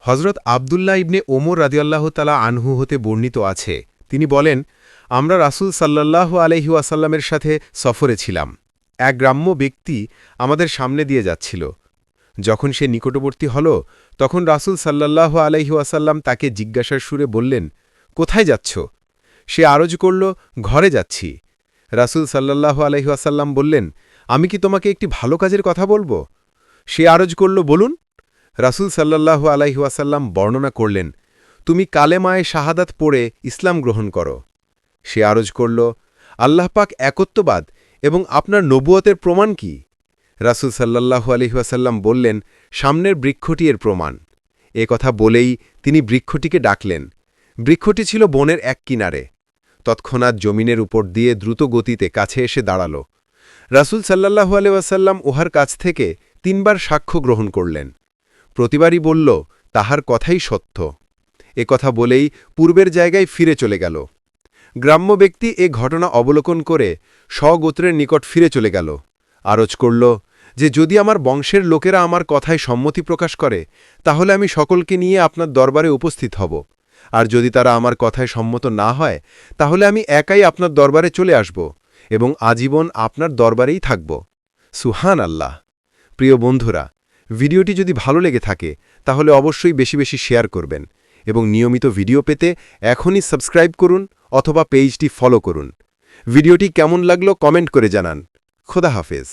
হজরত আবদুল্লাহ ইবনে ওমর রাদিয়াল্লাহু তাআলা আনহু হতে বর্ণিত আছে, তিনি বলেন, আমরা রাসূল সাল্লাল্লাহু আলাইহি ওয়াসাল্লামের সাথে সফরে ছিলাম। এক গ্রাম্য ব্যক্তি আমাদের সামনে দিয়ে যাচ্ছিল। যখন সে নিকটবর্তী হল, তখন রাসূল সাল্লাল্লাহু আলাইহি ওয়াসাল্লাম তাকে জিজ্ঞাসার সুরে বললেন, কোথায় যাচ্ছ? সে আরজ করল, ঘরে যাচ্ছি। রাসূল সাল্লাল্লাহু আলাইহি ওয়াসাল্লাম বললেন, আমি কি তোমাকে একটি ভালো কাজের কথা বলবো? সে আরজ করল, বলুন। রাসূল সাল্লাল্লাহু আলাইহি ওয়াসাল্লাম বর্ণনা করলেন, তুমি কালেমায়ে শাহাদাত পড়ে ইসলাম গ্রহণ করো। সে আরজ করল, আল্লাহ পাক একত্ববাদ এবং আপনার নবুয়তের প্রমাণ কি? রাসূল সাল্লাল্লাহু আলাইহি ওয়াসাল্লাম বললেন, সামনের বৃক্ষটি এর প্রমাণ। এ কথা বলেই তিনি বৃক্ষটিকে ডাকলেন। বৃক্ষটি ছিল বনের এক কিনারে। তৎক্ষণাৎ জমিনের উপর দিয়ে দ্রুত গতিতে কাছে এসে দাঁড়াল। রাসূল সাল্লাল্লাহু আলাইহি ওয়াসাল্লাম উহার কাছ থেকে ৩ বার সাক্ষ্য গ্রহণ করলেন। প্রতিবারই বলল, তাহার কথাই সত্য। এ কথা বলেই পূর্বের জায়গায় ফিরে চলে গেল। গ্রাম্য ব্যক্তি এ ঘটনা অবলোকন করে স্বগোত্রের নিকট ফিরে চলে গেল। আরজ করল যে, যদি আমার বংশের লোকেরা আমার কথায় সম্মতি প্রকাশ করে, তাহলে আমি সকলকে নিয়ে আপনার দরবারে উপস্থিত হব। আর যদি তারা আমার কথায় সম্মত না হয়, তাহলে আমি একাই আপনার দরবারে চলে আসব এবং আজীবন আপনার দরবারেই থাকব। সুবহান আল্লাহ। প্রিয় বন্ধুরা, ভিডিওটি যদি ভালো লেগে থাকে, তাহলে অবশ্যই বেশি বেশি শেয়ার করবেন এবং নিয়মিত ভিডিও পেতে এখনই সাবস্ক্রাইব করুন অথবা পেজটি ফলো করুন। ভিডিওটি কেমন লাগলো কমেন্ট করে জানান। খোদা হাফেজ।